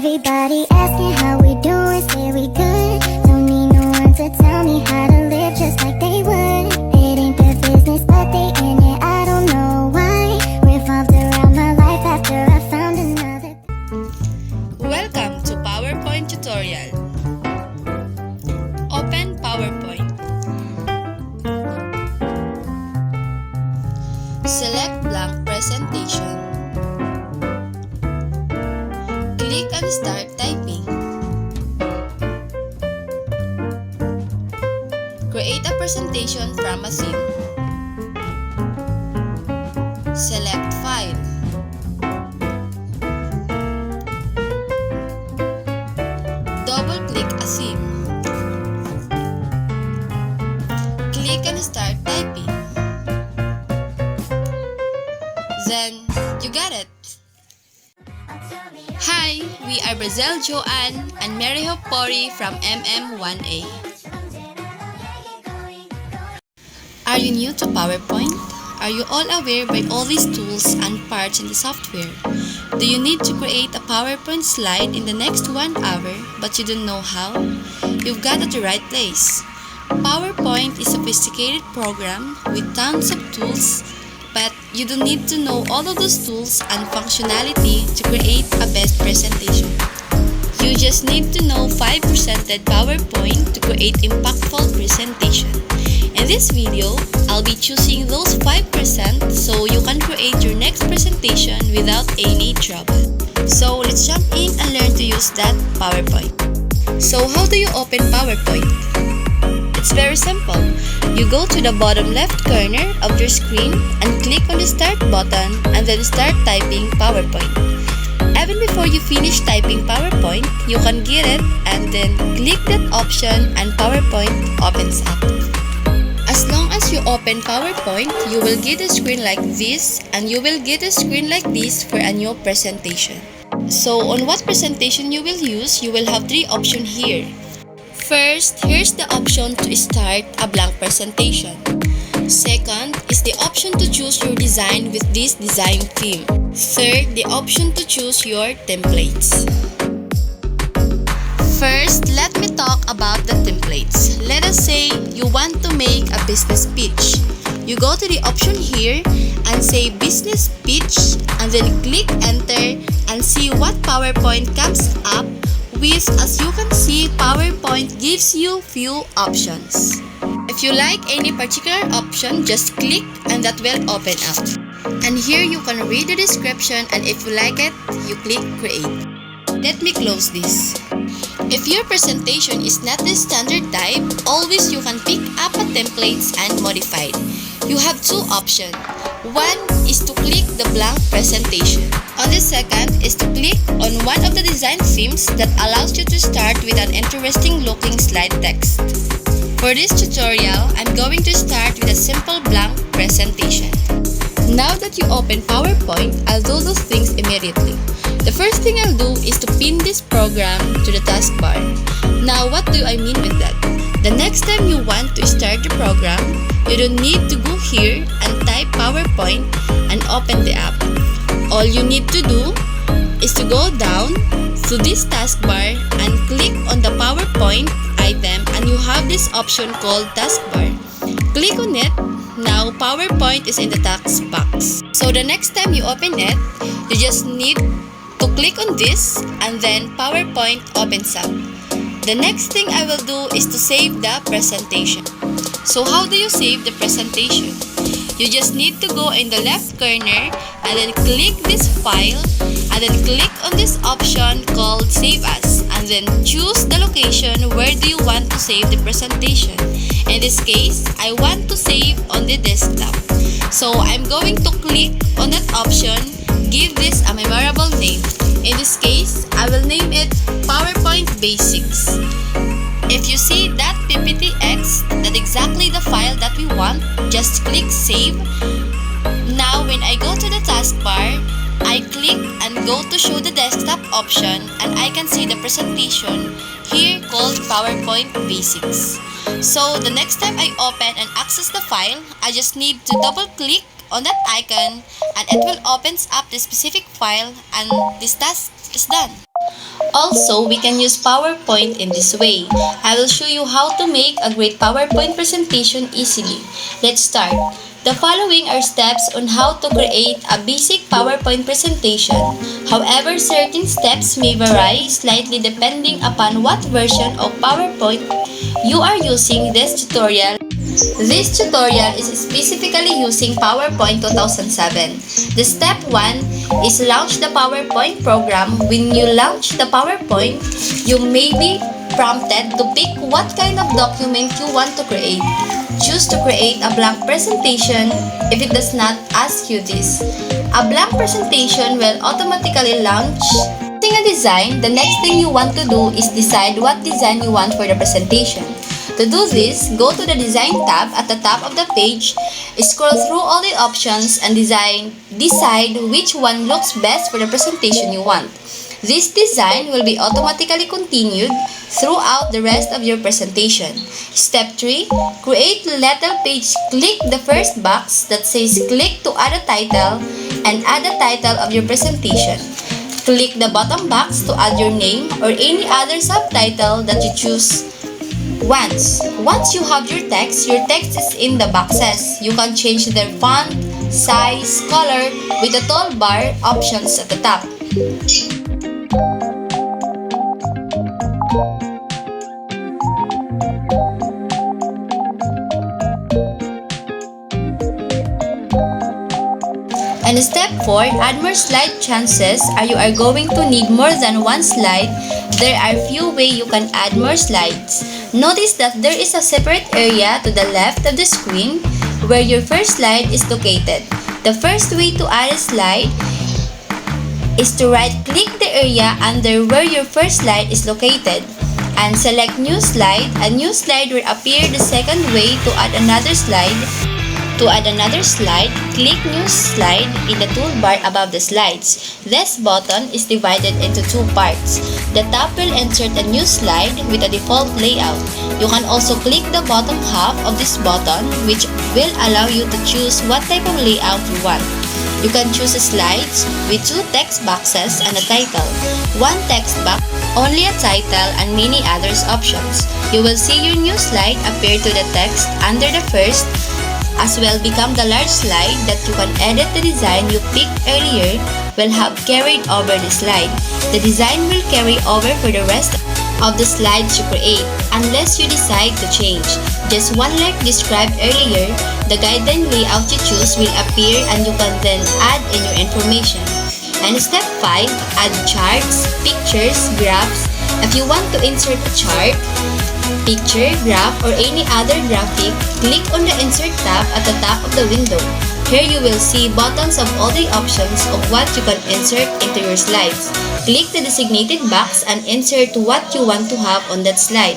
Everybody asking how we doing, say we good. Don't need no one to tell me how to live just like they would. It ain't their business, but they in it, I don't know why. Revolved around my life after I found another. Welcome to PowerPoint tutorial. Open PowerPoint. Select blank presentation. Click on Start Typing. Create a presentation from a theme. Select File. Double-click a theme. Click on Start Typing. Then, you got it! Hi, we are Brazil Joanne and Mary Hope Pori from MM1A. Are you new to PowerPoint? Are you all aware by all these tools and parts in the software? Do you need to create a PowerPoint slide in the next 1 hour but you don't know how? You've got at the right place. PowerPoint is a sophisticated program with tons of tools, but you don't need to know all of those tools and functionality to create a best presentation. You just need to know 5% PowerPoint to create impactful presentation. In this video, I'll be choosing those 5% so you can create your next presentation without any trouble. So let's jump in and learn to use that PowerPoint. So how do you open PowerPoint? It's very simple. You go to the bottom left corner of your screen and click on the Start button and then start typing PowerPoint. Even before you finish typing PowerPoint, you can get it and then click that option and PowerPoint opens up. As long as you open PowerPoint, you will get a screen like this and you will get a screen like this for a new presentation. So on what presentation you will use, you will have 3 options here. First, here's the option to start a blank presentation. Second is the option to choose your design with this design theme. Third, the option to choose your templates. First, let me talk about the templates. Let us say you want to make a business pitch. You go to the option here and say business pitch and then click enter and see what PowerPoint comes up with. As you can see, PowerPoint gives you few options. If you like any particular option, just click and that will open up. And here you can read the description, and if you like it, you click create. Let me close this. If your presentation is not the standard type, always you can pick up a templates and modify it. You have 2 options. One is to click the blank presentation. On the second is to click on one of the design themes that allows you to start with an interesting looking slide text. For this tutorial, I'm going to start with a simple blank presentation. Now that you open PowerPoint, I'll do those things immediately. The first thing I'll do is to pin this program to the taskbar. Now, what do I mean with that? The next time you want to start the program, you don't need to go here and type PowerPoint and open the app. All you need to do is to go down to this taskbar and click on the PowerPoint item, and you have this option called taskbar. Click on it. Now PowerPoint is in the task box. So the next time you open it, you just need to click on this and then PowerPoint opens up. The next thing I will do is to save the presentation. So how do you save the presentation? You just need to go in the left corner and then click this file and then click on this option called Save As and then choose the location where do you want to save the presentation. In this case, I want to save on the desktop. So I'm going to click on that option, give this a memorable name. In this case, I will name it PowerPoint Basics. If you see that PPTX, that's exactly the file that we want, just click Save. Now when I go to the taskbar, I click and go to show the desktop option and I can see the presentation here called PowerPoint Basics. So the next time I open and access the file, I just need to double click on that icon and it will opens up the specific file and this task is done. Also, we can use PowerPoint in this way. I will show you how to make a great PowerPoint presentation easily. Let's start. The following are steps on how to create a basic PowerPoint presentation. However, certain steps may vary slightly depending upon what version of PowerPoint you are using this tutorial. This tutorial is specifically using PowerPoint 2007. The step 1 is launch the PowerPoint program. When you launch the PowerPoint, you may be prompted to pick what kind of document you want to create. Choose to create a blank presentation if it does not ask you this. A blank presentation will automatically launch. Using a design, the next thing you want to do is decide what design you want for the presentation. To do this, go to the Design tab at the top of the page, scroll through all the options and decide which one looks best for the presentation you want. This design will be automatically continued throughout the rest of your presentation. Step 3. Create letter page. Click the first box that says click to add a title and add the title of your presentation. Click the bottom box to add your name or any other subtitle that you choose. Once you have your text is in the boxes. You can change their font, size, color with the toolbar options at the top. And step 4, add more slide. Chances are you are going to need more than one slide. There are few ways you can add more slides. Notice that there is a separate area to the left of the screen where your first slide is located. The first way to add a slide is to right-click the area under where your first slide is located and select New Slide. A new slide will appear. The second way to add another slide. To add another slide, click New Slide in the toolbar above the slides. This button is divided into two parts. The top will insert a new slide with a default layout. You can also click the bottom half of this button, which will allow you to choose what type of layout you want. You can choose slides with two text boxes and a title, one text box, only a title, and many others options. You will see your new slide appear to the text under the first, as well become the large slide that you can edit. The design you picked earlier will have carried over the slide. The design will carry over for the rest of the slides you create unless you decide to change. Just one like described earlier, the guideline layout you choose will appear and you can then add in your information. And step 5, add charts, pictures, graphs. If you want to insert a chart, picture, graph, or any other graphic, click on the Insert tab at the top of the window. Here you will see buttons of all the options of what you can insert into your slides. Click the designated box and insert what you want to have on that slide.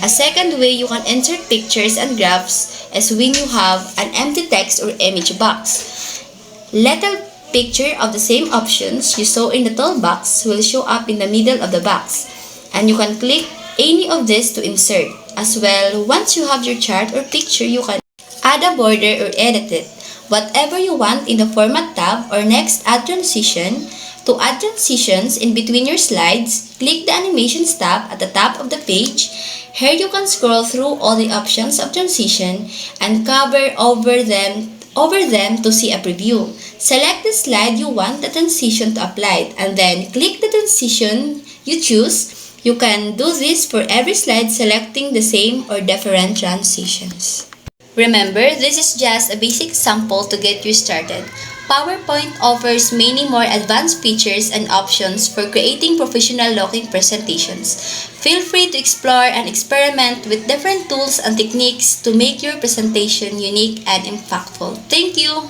A second way you can insert pictures and graphs is when you have an empty text or image box. Little picture of the same options you saw in the toolbox will show up in the middle of the box, and you can click any of this to insert. As well, once you have your chart or picture, you can add a border or edit it. Whatever you want in the Format tab or next, add transition. To add transitions in between your slides, click the Animations tab at the top of the page. Here you can scroll through all the options of transition and cover over them to see a preview. Select the slide you want the transition to apply and then click the transition you choose. You can do this for every slide, selecting the same or different transitions. Remember, this is just a basic sample to get you started. PowerPoint offers many more advanced features and options for creating professional-looking presentations. Feel free to explore and experiment with different tools and techniques to make your presentation unique and impactful. Thank you!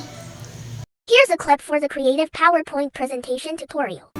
Here's a clip for the creative PowerPoint presentation tutorial.